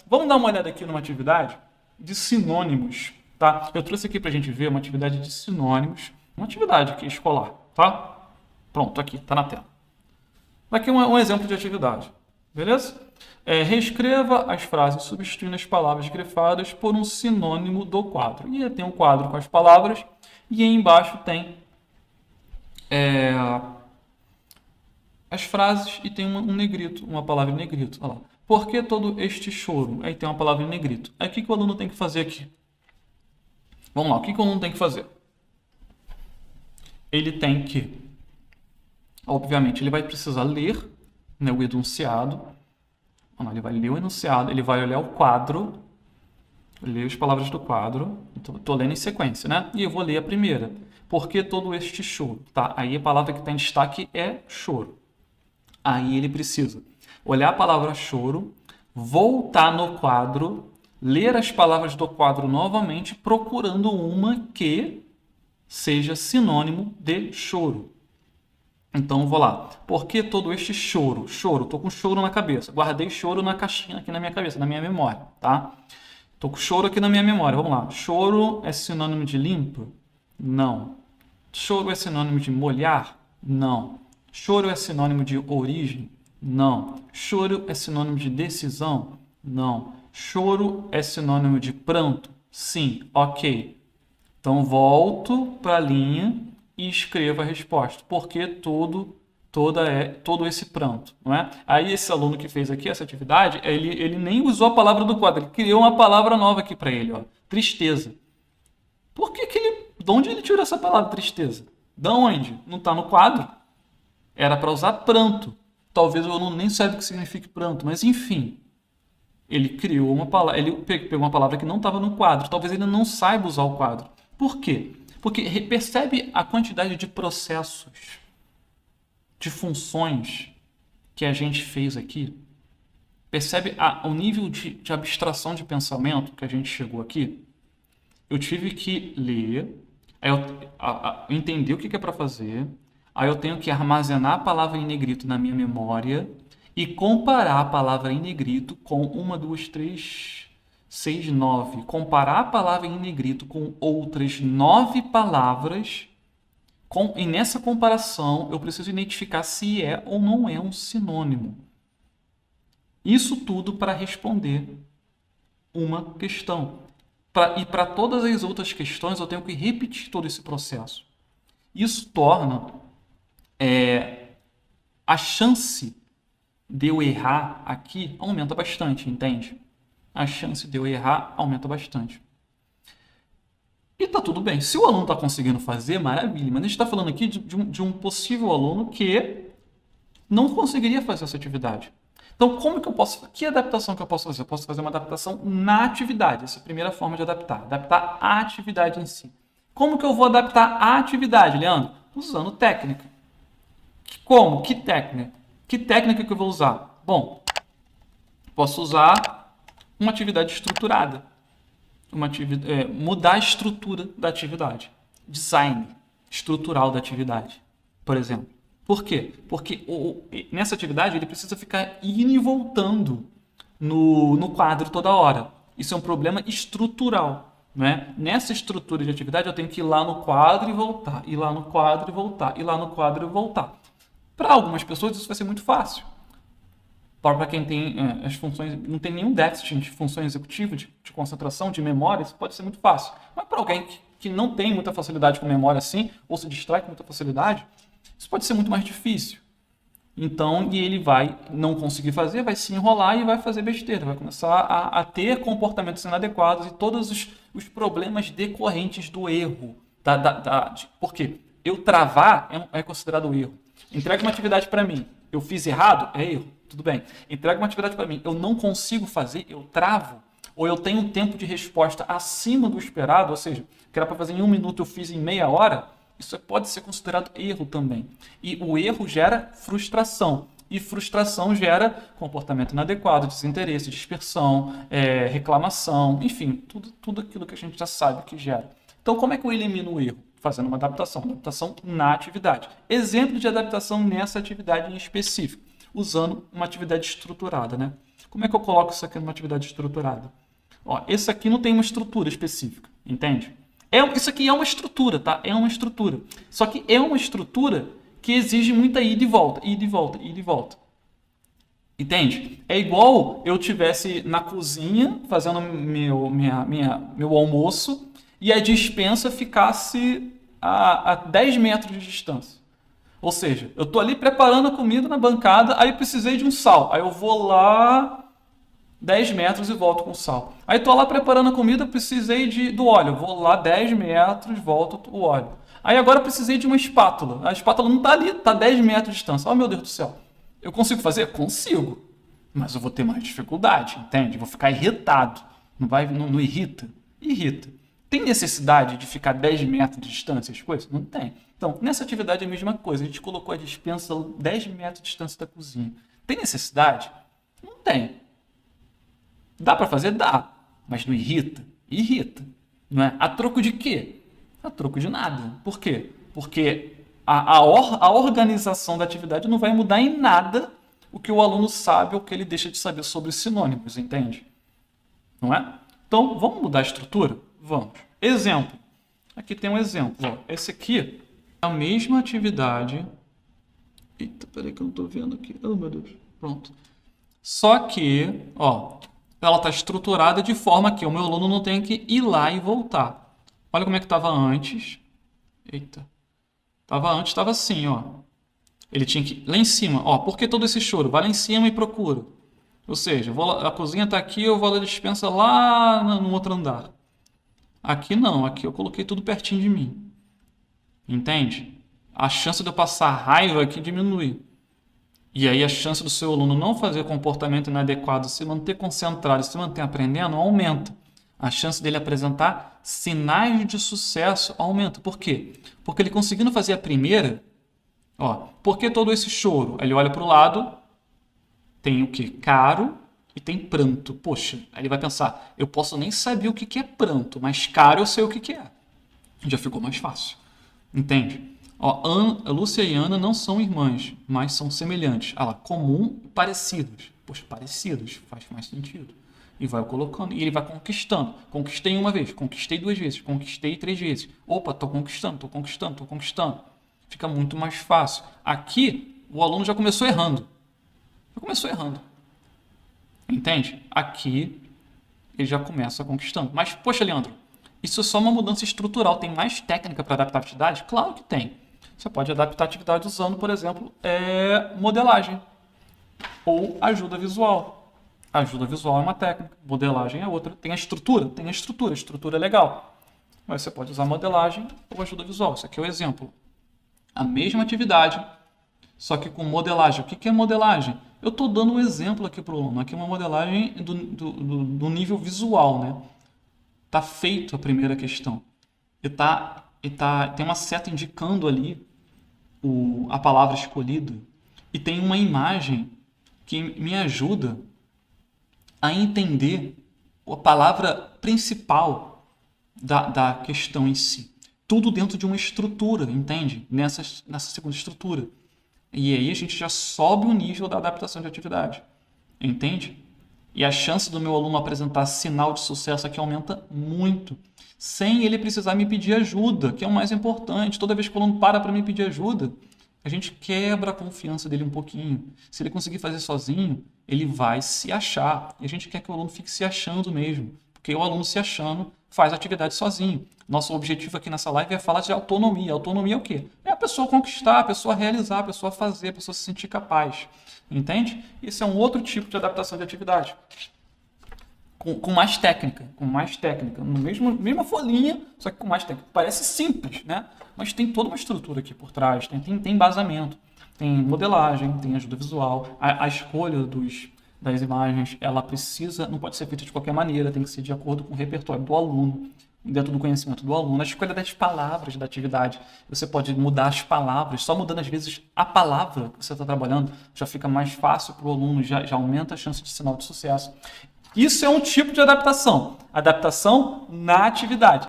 Vamos dar uma olhada aqui numa atividade de sinônimos, tá? Eu trouxe aqui para a gente ver uma atividade de sinônimos, uma atividade aqui escolar, tá? Pronto, aqui, tá na tela. Aqui um exemplo de atividade, beleza? Reescreva as frases substituindo as palavras grifadas por um sinônimo do quadro. E tem um quadro com as palavras e aí embaixo tem as frases e tem um negrito, uma palavra em negrito. Olha lá. Por que todo este choro? Aí tem uma palavra em negrito. Aí o que o aluno tem que fazer aqui? Vamos lá, o que o aluno tem que fazer? Ele tem que, obviamente, ele vai precisar ler, né, o enunciado. Ele vai ler o enunciado, ele vai olhar o quadro, ler as palavras do quadro. Estou lendo em sequência, né? E eu vou ler a primeira. Por que todo este choro? Tá? Aí a palavra que está em destaque é choro. Aí ele precisa olhar a palavra choro, voltar no quadro, ler as palavras do quadro novamente, procurando uma que seja sinônimo de choro. Então, vou lá. Por que todo este choro? Choro, tô com choro na cabeça. Guardei choro na caixinha aqui na minha cabeça, na minha memória, tá? Tô com choro aqui na minha memória. Vamos lá. Choro é sinônimo de limpo? Não. Choro é sinônimo de molhar? Não. Choro é sinônimo de origem? Não. Choro é sinônimo de decisão? Não. Choro é sinônimo de pranto? Sim. Ok. Então, volto para a linha e escreva a resposta. Por que todo esse pranto? Não é? Aí esse aluno que fez aqui essa atividade, ele nem usou a palavra do quadro, ele criou uma palavra nova aqui para ele, ó, tristeza. Por que de onde ele tirou essa palavra tristeza? De onde? Não está no quadro. Era para usar pranto. Talvez o aluno nem saiba o que significa pranto, mas enfim. Ele criou uma palavra, ele pegou uma palavra que não estava no quadro. Talvez ele não saiba usar o quadro. Por quê? Porque percebe a quantidade de processos, de funções que a gente fez aqui? Percebe o nível de abstração de pensamento que a gente chegou aqui? Eu tive que ler, aí entender o que é para fazer, aí eu tenho que armazenar a palavra em negrito na minha memória e comparar a palavra em negrito com 1, 2, 3, 6, 9. Comparar a palavra em negrito com outras 9 palavras. E nessa comparação, eu preciso identificar se é ou não é um sinônimo. Isso tudo para responder uma questão. E para todas as outras questões, eu tenho que repetir todo esse processo. Isso torna a chance de eu errar aqui aumenta bastante, entende? A chance de eu errar aumenta bastante. E tá tudo bem. Se o aluno está conseguindo fazer, maravilha. Mas a gente está falando aqui de um possível aluno que não conseguiria fazer essa atividade. Então, que adaptação que eu posso fazer? Eu posso fazer uma adaptação na atividade. Essa é a primeira forma de adaptar. Adaptar a atividade em si. Como que eu vou adaptar a atividade, Leandro? Usando técnica. Como? Que técnica? Que técnica que eu vou usar? Bom, posso usar uma atividade estruturada. Mudar a estrutura da atividade. Design estrutural da atividade, por exemplo. Por quê? Porque nessa atividade ele precisa ficar indo e voltando no quadro toda hora. Isso é um problema estrutural. Né? Nessa estrutura de atividade eu tenho que ir lá no quadro e voltar, ir lá no quadro e voltar, ir lá no quadro e voltar. Para algumas pessoas isso vai ser muito fácil. Para quem tem as funções, não tem nenhum déficit de funções executivas, de concentração, de memória, isso pode ser muito fácil. Mas para alguém que não tem muita facilidade com memória assim, ou se distrai com muita facilidade, isso pode ser muito mais difícil. Então, e ele vai não conseguir fazer, vai se enrolar e vai fazer besteira, vai começar a ter comportamentos inadequados e todos os problemas decorrentes do erro. Por quê? Eu travar é considerado erro. Entrega uma atividade para mim, eu fiz errado, é erro, tudo bem. Entrega uma atividade para mim, eu não consigo fazer, eu travo, ou eu tenho um tempo de resposta acima do esperado, ou seja, que era para fazer em 1 minuto, eu fiz em meia hora, isso pode ser considerado erro também. E o erro gera frustração. E frustração gera comportamento inadequado, desinteresse, dispersão, reclamação, enfim, tudo aquilo que a gente já sabe que gera. Então, como é que eu elimino o erro? Fazendo uma adaptação na atividade. Exemplo de adaptação nessa atividade em específico, usando uma atividade estruturada, né? Como é que eu coloco isso aqui numa atividade estruturada? Ó, esse aqui não tem uma estrutura específica, entende? Isso aqui é uma estrutura, tá? É uma estrutura. Só que é uma estrutura que exige muita ida e volta, ida e volta, ida e volta. Entende? É igual eu tivesse na cozinha fazendo meu almoço e a despensa ficasse a 10 metros de distância. Ou seja, eu estou ali preparando a comida na bancada, aí precisei de um sal. Aí eu vou lá 10 metros e volto com sal. Aí estou lá preparando a comida, precisei do óleo. Eu vou lá 10 metros, volto o óleo. Aí agora precisei de uma espátula. A espátula não está ali, está 10 metros de distância. Oh, meu Deus do céu. Eu consigo fazer? Consigo. Mas eu vou ter mais dificuldade, entende? Vou ficar irritado. Não irrita? Irrita. Tem necessidade de ficar 10 metros de distância as coisas? Não tem. Então, nessa atividade é a mesma coisa. A gente colocou a despensa a 10 metros de distância da cozinha. Tem necessidade? Não tem. Dá para fazer? Dá. Mas não irrita? Irrita. Não é? A troco de quê? A troco de nada. Por quê? Porque a organização da atividade não vai mudar em nada o que o aluno sabe ou o que ele deixa de saber sobre os sinônimos, entende? Não é? Então, vamos mudar a estrutura? Vamos. Exemplo. Aqui tem um exemplo. Ó. Esse aqui é a mesma atividade. Eita, peraí que eu não estou vendo aqui. Oh, meu Deus. Pronto. Só que, ó, ela está estruturada de forma que o meu aluno não tem que ir lá e voltar. Olha como é que estava antes. Eita. Estava assim, ó. Ele tinha que ir lá em cima. Ó, por que todo esse choro? Vai lá em cima e procura. Ou seja, a cozinha está aqui, eu vou lá da despensa lá no outro andar. Aqui não, aqui eu coloquei tudo pertinho de mim. Entende? A chance de eu passar raiva aqui diminui. E aí a chance do seu aluno não fazer comportamento inadequado, se manter concentrado, se manter aprendendo, aumenta. A chance dele apresentar sinais de sucesso aumenta. Por quê? Porque ele conseguindo fazer a primeira, ó, por que todo esse choro? Ele olha para o lado, tem o quê? Caro e tem pranto. Poxa, aí ele vai pensar, eu posso nem saber o que é pranto, mas caro eu sei o que é. Já ficou mais fácil. Entende? Ó, Lúcia e Ana não são irmãs, mas são semelhantes. Ah lá, comum e parecidos. Poxa, parecidos, faz mais sentido. E vai colocando, e ele vai conquistando. Conquistei uma vez, conquistei 2 vezes, conquistei 3 vezes. Opa, tô conquistando. Fica muito mais fácil. Aqui, o aluno já começou errando. Entende? Aqui, ele já começa conquistando. Mas, poxa, Leandro, isso é só uma mudança estrutural. Tem mais técnica para adaptar a atividade? Claro que tem. Você pode adaptar a atividade usando, por exemplo, modelagem ou ajuda visual. Ajuda visual é uma técnica, modelagem é outra. Tem a estrutura a estrutura é legal. Mas você pode usar modelagem ou ajuda visual. Isso aqui é o exemplo. A mesma atividade, só que com modelagem. O que é modelagem? Eu estou dando um exemplo aqui para o aluno. Aqui é uma modelagem do nível visual, né? Está feito a primeira questão. Tem uma seta indicando ali a palavra escolhida. E tem uma imagem que me ajuda a entender a palavra principal da questão em si. Tudo dentro de uma estrutura, entende? Nessa segunda estrutura. E aí a gente já sobe o nível da adaptação de atividade. Entende? E a chance do meu aluno apresentar sinal de sucesso aqui aumenta muito. Sem ele precisar me pedir ajuda, que é o mais importante. Toda vez que o aluno para me pedir ajuda, a gente quebra a confiança dele um pouquinho. Se ele conseguir fazer sozinho, ele vai se achar. E a gente quer que o aluno fique se achando mesmo. Porque o aluno se achando faz a atividade sozinho. Nosso objetivo aqui nessa live é falar de autonomia. Autonomia é o quê? É a pessoa conquistar, a pessoa realizar, a pessoa fazer, a pessoa se sentir capaz. Entende? Isso é um outro tipo de adaptação de atividade. Com mais técnica. No mesma folhinha, só que com mais técnica. Parece simples, né? Mas tem toda uma estrutura aqui por trás. Tem embasamento. Tem modelagem, tem ajuda visual. A escolha das imagens, ela não pode ser feita de qualquer maneira, tem que ser de acordo com o repertório do aluno, dentro do conhecimento do aluno. A escolha das palavras da atividade, você pode mudar as palavras, só mudando às vezes a palavra que você está trabalhando, já fica mais fácil para o aluno, já aumenta a chance de sinal de sucesso. Isso é um tipo de adaptação na atividade.